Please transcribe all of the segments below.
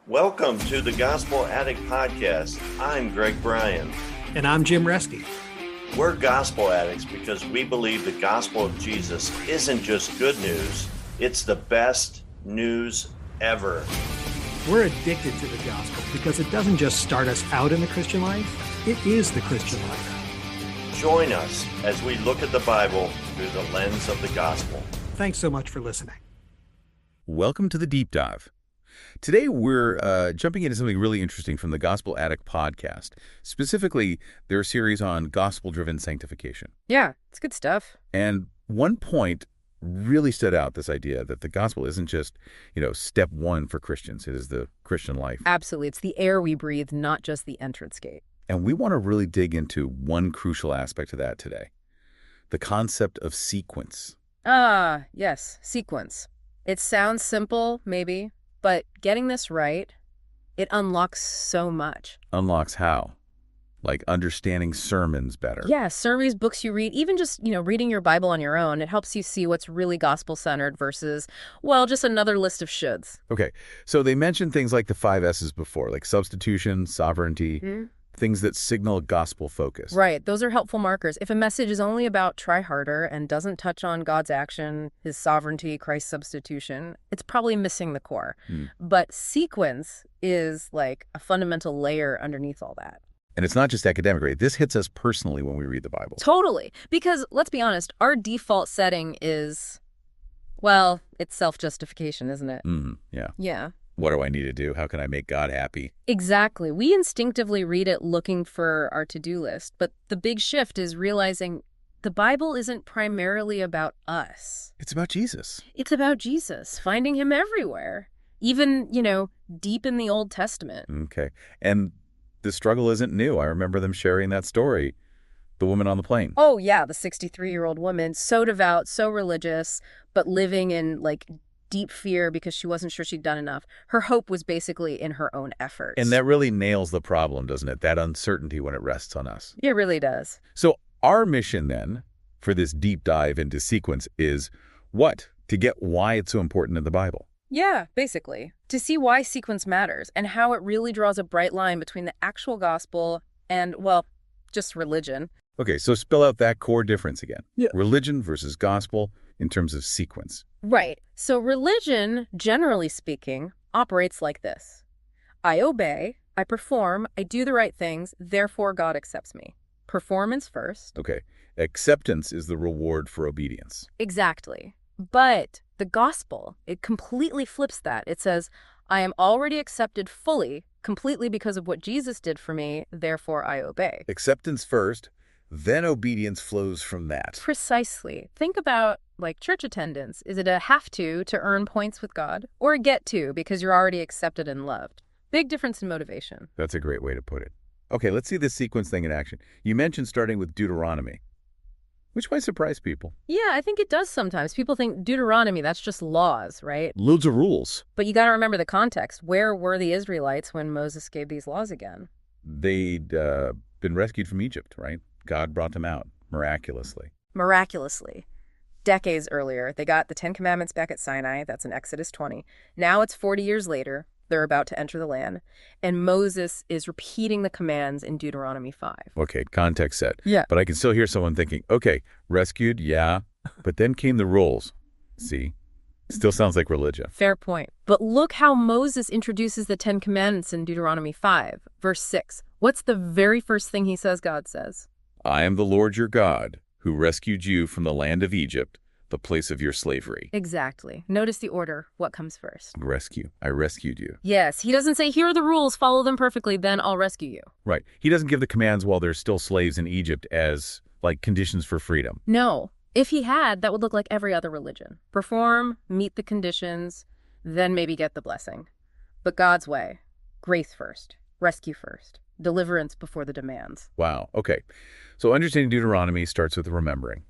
Welcome to the Gospel Addict Podcast. I'm Bryan. And I'm Jim Reski. We're gospel addicts because we believe the gospel of Jesus isn't just good news, it's the best news ever. We're addicted to the gospel because it doesn't just start us out in the Christian life, it is the Christian life. Join us as we look at the Bible through the lens of the gospel. Thanks so much for listening. Welcome to the Deep Dive. Today we're jumping into something really interesting from the Gospel Addict Podcast. Specifically, their series on gospel-driven sanctification. Yeah, it's good stuff. And one point really stood out, this idea that the gospel isn't just, step one for Christians. It is the Christian life. Absolutely. It's the air we breathe, not just the entrance gate. And we want to really dig into one crucial aspect of that today, the concept of sequence. Yes, sequence. It sounds simple, maybe, but getting this right, it unlocks so much. Unlocks how? Like understanding sermons better. Yeah, sermons, books you read, even just, reading your Bible on your own, it helps you see what's really gospel-centered versus, just another list of shoulds. Okay, so they mentioned things like the 5 S's before, like substitution, sovereignty, things that signal gospel focus. Right. Those are helpful markers. If a message is only about try harder and doesn't touch on God's action, his sovereignty, Christ's substitution, it's probably missing the core. But sequence is like a fundamental layer underneath all that. And it's not just academic, right? This hits us personally when we read the Bible. Totally. Because let's be honest, our default setting is, it's self-justification, isn't it? Yeah. Yeah. What do I need to do? How can I make God happy? Exactly. We instinctively read it looking for our to-do list. But the big shift is realizing the Bible isn't primarily about us. It's about Jesus. It's about Jesus, finding him everywhere, even, deep in the Old Testament. Okay. And the struggle isn't new. I remember them sharing that story, the woman on the plane. Oh, yeah, the 63-year-old woman, so devout, so religious, but living in, deep fear because she wasn't sure she'd done enough. Her hope was basically in her own efforts. And that really nails the problem, doesn't it? That uncertainty when it rests on us. It really does. So our mission then for this deep dive into sequence is what? To get why it's so important in the Bible. Yeah, basically. To see why sequence matters and how it really draws a bright line between the actual gospel and, just religion. Okay, so spell out that core difference again. Yeah. Religion versus gospel in terms of sequence. Right. So religion, generally speaking, operates like this. I obey, I perform, I do the right things, therefore God accepts me. Performance first. Okay. Acceptance is the reward for obedience. Exactly. But the gospel, it completely flips that. It says, I am already accepted fully, completely because of what Jesus did for me, therefore I obey. Acceptance first, then obedience flows from that. Precisely. Think about church attendance. Is it a have to earn points with God or a get to because you're already accepted and loved? Big difference in motivation. That's a great way to put it. Okay, let's see this sequence thing in action. You mentioned starting with Deuteronomy, which might surprise people. Yeah, I think it does sometimes. People think Deuteronomy, that's just laws, right? Loads of rules. But you got to remember the context. Where were the Israelites when Moses gave these laws again? They'd been rescued from Egypt, right? God brought them out miraculously. Miraculously. Decades earlier, they got the 10 Commandments back at Sinai. That's in Exodus 20. Now it's 40 years later. They're about to enter the land. And Moses is repeating the commands in Deuteronomy 5. Okay, context set. Yeah. But I can still hear someone thinking, okay, rescued, yeah. But then came the rules. See? Still sounds like religion. Fair point. But look how Moses introduces the 10 Commandments in Deuteronomy 5, verse 6. What's the very first thing he says God says? I am the Lord your God, who rescued you from the land of Egypt, the place of your slavery. Exactly. Notice the order. What comes first? Rescue. I rescued you. Yes. He doesn't say, here are the rules, follow them perfectly, then I'll rescue you. Right. He doesn't give the commands while they're still slaves in Egypt as, conditions for freedom. No. If he had, that would look like every other religion. Perform, meet the conditions, then maybe get the blessing. But God's way. Grace first. Rescue first. Deliverance before the demands. Wow. Okay. So understanding Deuteronomy starts with remembering.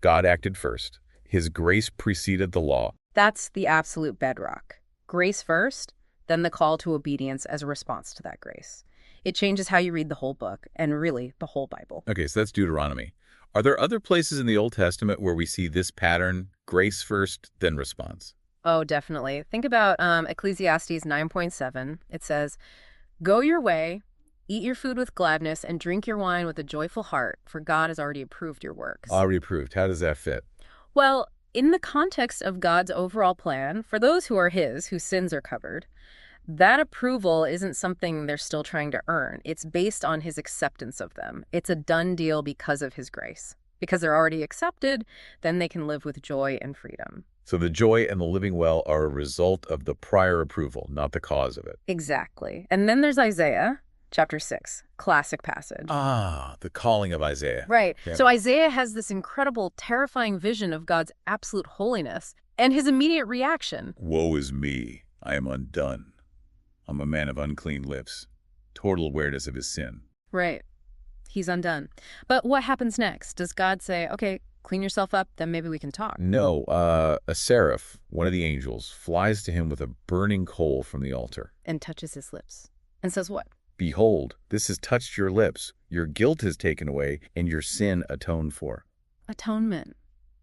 God acted first. His grace preceded the law. That's the absolute bedrock. Grace first, then the call to obedience as a response to that grace. It changes how you read the whole book, and really, the whole Bible. Okay, so that's Deuteronomy. Are there other places in the Old Testament where we see this pattern, grace first, then response? Oh, definitely. Think about Ecclesiastes 9:7. It says, "Go your way, eat your food with gladness, and drink your wine with a joyful heart, for God has already approved your works." Already approved. How does that fit? Well, in the context of God's overall plan, for those who are his, whose sins are covered, that approval isn't something they're still trying to earn. It's based on his acceptance of them. It's a done deal because of his grace. Because they're already accepted, then they can live with joy and freedom. So the joy and the living well are a result of the prior approval, not the cause of it. Exactly. And then there's Isaiah chapter 6, classic passage. Ah, the calling of Isaiah. Right. Yeah. So Isaiah has this incredible, terrifying vision of God's absolute holiness and his immediate reaction. Woe is me. I am undone. I'm a man of unclean lips. Total awareness of his sin. Right. He's undone. But what happens next? Does God say, okay, clean yourself up, then maybe we can talk? No, a seraph, one of the angels, flies to him with a burning coal from the altar. And touches his lips. And says what? Behold, this has touched your lips. Your guilt is taken away, and your sin atoned for. Atonement.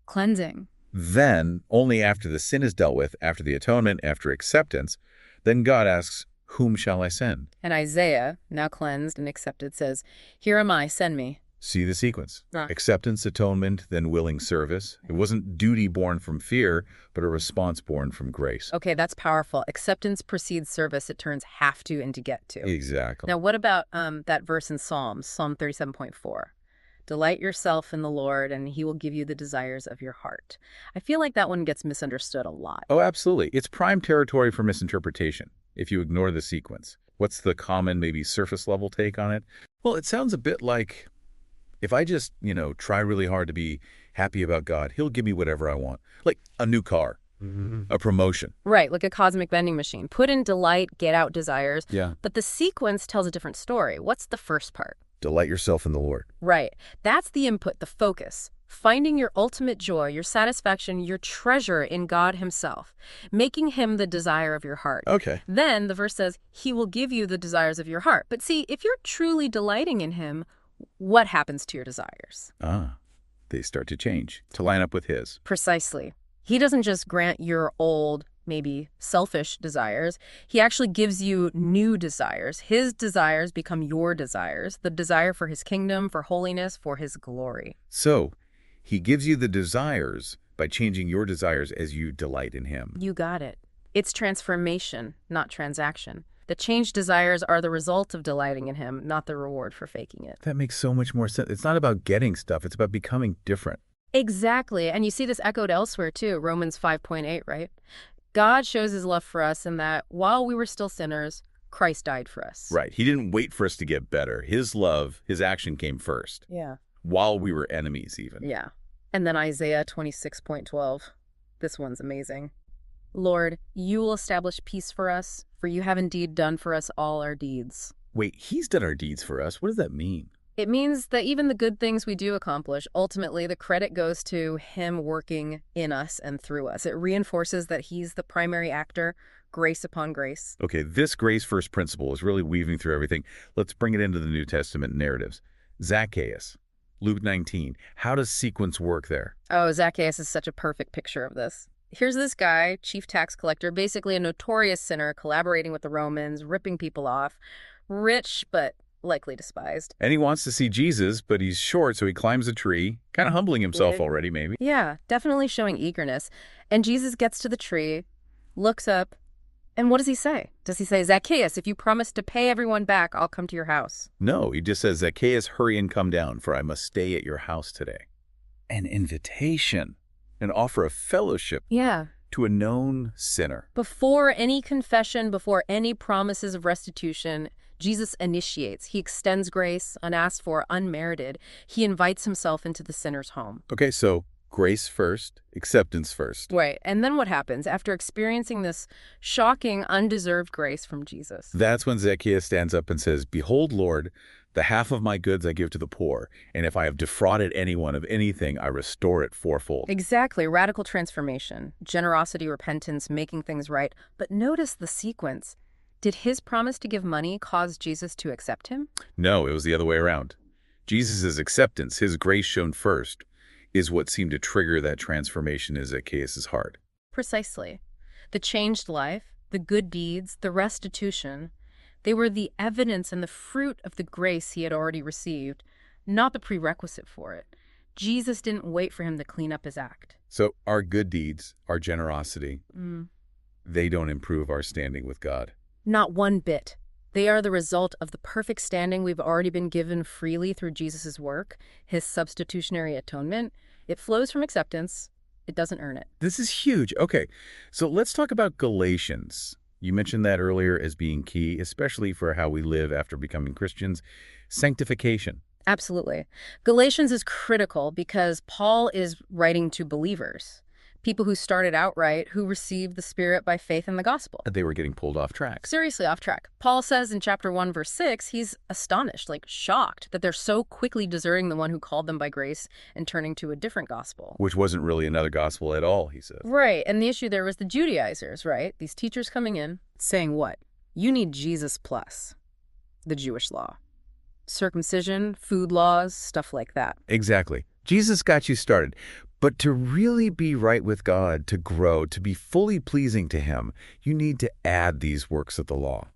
Cleansing. Then, only after the sin is dealt with, after the atonement, after acceptance, then God asks, whom shall I send? And Isaiah, now cleansed and accepted, says, here am I, send me. See the sequence. Ah. Acceptance, atonement, then willing service. It wasn't duty born from fear, but a response born from grace. Okay, that's powerful. Acceptance precedes service. It turns have to into get to. Exactly. Now, what about that verse in Psalms, Psalm 37.4? Delight yourself in the Lord, and he will give you the desires of your heart. I feel like that one gets misunderstood a lot. Oh, absolutely. It's prime territory for misinterpretation if you ignore the sequence. What's the common, maybe surface level take on it? Well, it sounds a bit like if I just, try really hard to be happy about God, he'll give me whatever I want. Like a new car, a promotion. Right, like a cosmic vending machine. Put in delight, get out desires. Yeah. But the sequence tells a different story. What's the first part? Delight yourself in the Lord. Right. That's the input, the focus. Finding your ultimate joy, your satisfaction, your treasure in God himself. Making him the desire of your heart. Okay. Then the verse says, he will give you the desires of your heart. But see, if you're truly delighting in him, what happens to your desires? They start to change, to line up with his. Precisely. He doesn't just grant your old, maybe selfish desires. He actually gives you new desires. His desires become your desires, the desire for his kingdom, for holiness, for his glory. So, he gives you the desires by changing your desires as you delight in him. You got it. It's transformation, not transaction. The changed desires are the result of delighting in him, not the reward for faking it. That makes so much more sense. It's not about getting stuff. It's about becoming different. Exactly. And you see this echoed elsewhere too, Romans 5.8, right? God shows his love for us in that while we were still sinners, Christ died for us. Right. He didn't wait for us to get better. His love, his action came first. Yeah. While we were enemies even. Yeah. And then Isaiah 26.12. This one's amazing. Lord, you will establish peace for us, for you have indeed done for us all our deeds. Wait, he's done our deeds for us. What does that mean? It means that even the good things we do accomplish, ultimately the credit goes to him working in us and through us. It reinforces that he's the primary actor, grace upon grace. Okay, this grace first principle is really weaving through everything. Let's bring it into the New Testament narratives. Zacchaeus, Luke 19. How does sequence work there? Oh, Zacchaeus is such a perfect picture of this. Here's this guy, chief tax collector, basically a notorious sinner, collaborating with the Romans, ripping people off, rich but likely despised. And he wants to see Jesus, but he's short, so he climbs a tree, kind of humbling himself already, maybe. Yeah, definitely showing eagerness. And Jesus gets to the tree, looks up, and what does he say? Does he say, Zacchaeus, if you promise to pay everyone back, I'll come to your house? No, he just says, Zacchaeus, hurry and come down, for I must stay at your house today. An invitation, an offer of fellowship. Yeah. To a known sinner. Before any confession, before any promises of restitution, Jesus initiates. He extends grace, unasked for, unmerited. He invites himself into the sinner's home. Okay, so grace first, acceptance first. Right. And then what happens after experiencing this shocking, undeserved grace from Jesus? That's when Zacchaeus stands up and says, Behold, Lord, the half of my goods I give to the poor, and if I have defrauded anyone of anything, I restore it fourfold. Exactly. Radical transformation, generosity, repentance, making things right. But notice the sequence. Did his promise to give money cause Jesus to accept him? No, it was the other way around. Jesus' acceptance, his grace shown first, is what seemed to trigger that transformation in Zacchaeus' heart. Precisely. The changed life, the good deeds, the restitution, they were the evidence and the fruit of the grace he had already received, not the prerequisite for it. Jesus didn't wait for him to clean up his act. So our good deeds, our generosity, they don't improve our standing with God. Not one bit. They are the result of the perfect standing we've already been given freely through Jesus' work, his substitutionary atonement. It flows from acceptance. It doesn't earn it. This is huge. Okay, so let's talk about Galatians. You mentioned that earlier as being key, especially for how we live after becoming Christians. Sanctification. Absolutely. Galatians is critical because Paul is writing to believers, people who started out right, who received the Spirit by faith in the gospel. They were getting pulled off track. Seriously off track. Paul says in chapter 1, verse 6, he's astonished, like shocked, that they're so quickly deserting the one who called them by grace and turning to a different gospel. Which wasn't really another gospel at all, he says. Right. And the issue there was the Judaizers, right? These teachers coming in saying what? You need Jesus plus the Jewish law. Circumcision, food laws, stuff like that. Exactly. Jesus got you started. But to really be right with God, to grow, to be fully pleasing to him, you need to add these works of the law.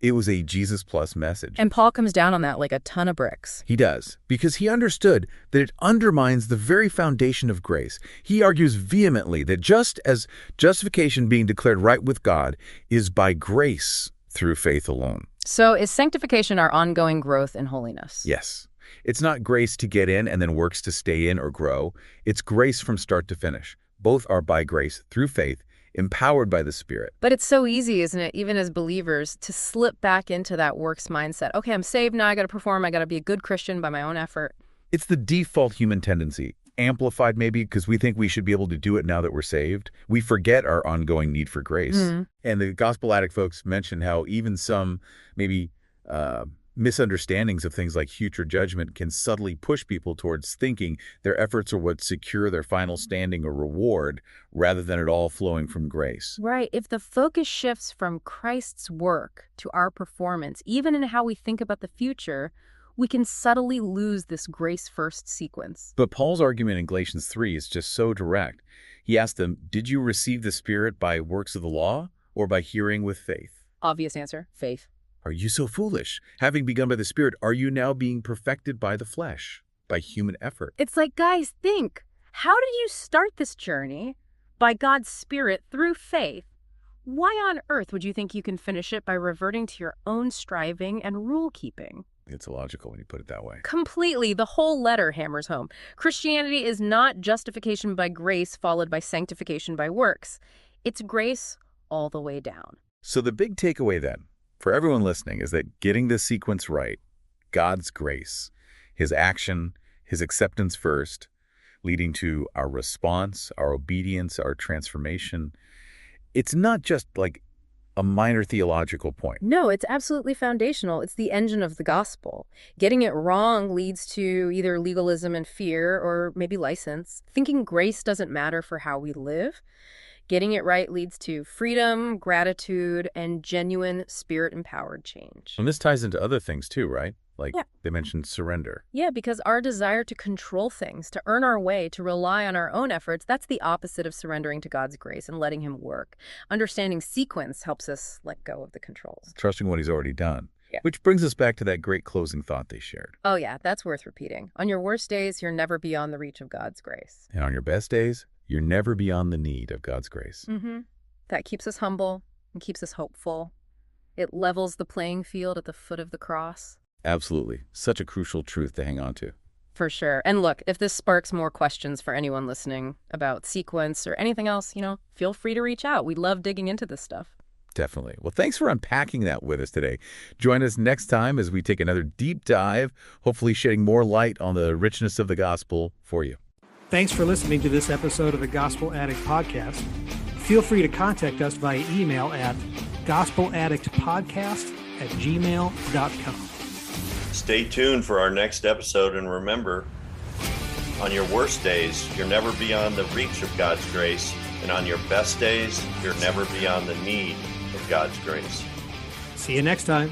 It was a Jesus plus message. And Paul comes down on that like a ton of bricks. He does, because he understood that it undermines the very foundation of grace. He argues vehemently that just as justification being declared right with God is by grace through faith alone. So is sanctification our ongoing growth in holiness? Yes. It's not grace to get in and then works to stay in or grow. It's grace from start to finish. Both are by grace through faith, empowered by the Spirit. But it's so easy, isn't it, even as believers, to slip back into that works mindset. Okay, I'm saved now, I got to perform, I got to be a good Christian by my own effort. It's the default human tendency, amplified maybe because we think we should be able to do it now that we're saved. We forget our ongoing need for grace. And the Gospel Addict folks mentioned how even some maybe misunderstandings of things like future judgment can subtly push people towards thinking their efforts are what secure their final standing or reward rather than it all flowing from grace. Right. If the focus shifts from Christ's work to our performance, even in how we think about the future, we can subtly lose this grace-first sequence. But Paul's argument in Galatians 3 is just so direct. He asked them, did you receive the Spirit by works of the law or by hearing with faith? Obvious answer, faith. Are you so foolish? Having begun by the Spirit, are you now being perfected by the flesh, by human effort? It's like, guys, think. How did you start this journey? By God's Spirit through faith. Why on earth would you think you can finish it by reverting to your own striving and rule-keeping? It's illogical when you put it that way. Completely. The whole letter hammers home. Christianity is not justification by grace followed by sanctification by works. It's grace all the way down. So the big takeaway then, for everyone listening, is that getting this sequence right, God's grace, his action, his acceptance first, leading to our response, our obedience, our transformation, it's not just like a minor theological point. No, it's absolutely foundational. It's the engine of the gospel. Getting it wrong leads to either legalism and fear or maybe license. Thinking grace doesn't matter for how we live. Getting it right leads to freedom, gratitude, and genuine Spirit-empowered change. And this ties into other things too, right? Like they mentioned surrender. Yeah, because our desire to control things, to earn our way, to rely on our own efforts, that's the opposite of surrendering to God's grace and letting him work. Understanding sequence helps us let go of the controls. Trusting what he's already done. Yeah. Which brings us back to that great closing thought they shared. Oh yeah, that's worth repeating. On your worst days, you're never beyond the reach of God's grace. And on your best days, you're never beyond the need of God's grace. That keeps us humble and keeps us hopeful. It levels the playing field at the foot of the cross. Absolutely. Such a crucial truth to hang on to. For sure. And look, if this sparks more questions for anyone listening about sequence or anything else, feel free to reach out. We love digging into this stuff. Definitely. Well, thanks for unpacking that with us today. Join us next time as we take another deep dive, hopefully shedding more light on the richness of the gospel for you. Thanks for listening to this episode of the Gospel Addict Podcast. Feel free to contact us via email at gospeladdictpodcast@gmail.com. Stay tuned for our next episode, and remember, on your worst days, you're never beyond the reach of God's grace, and on your best days, you're never beyond the need of God's grace. See you next time.